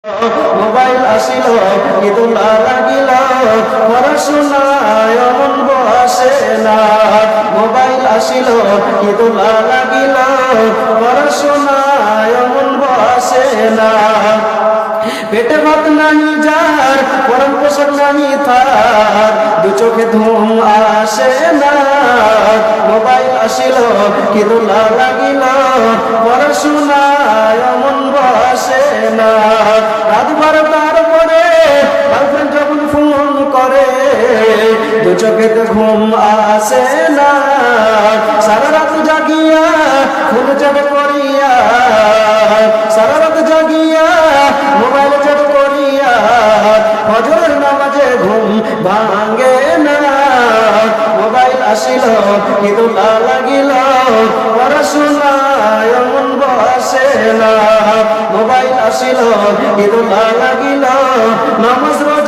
mobile আসিল ইদুলা লাগিল পড়াশোনায় মন বসে না মোবাইল আসিল ইদুলা লাগিল পড়াশোনায় মন বসে না পেটে ভাত নাই যার পরম পোষক নাই তার দু চোখে ঘুম আসে না মোবাইল আসিল ইদুলা লাগিল পড়াশোনায় মন বসে না রাত 12টার পরে গার্লফ্রেন্ড যখন ফোন করে দু চোখেতে ঘুম আসে না সারা রাত জাগিয়া ফোন চেক করিয়া সারা রাত জাগিয়া মোবাইল চেক করিয়া ফজরের নামাজে ঘুম ভাঙে না মোবাইল আসিল ইদুলা লাগিল পড়াশোনায় মন বসে না মোবাইল আসিল ইদুলা লাগিল নামাজ রোজা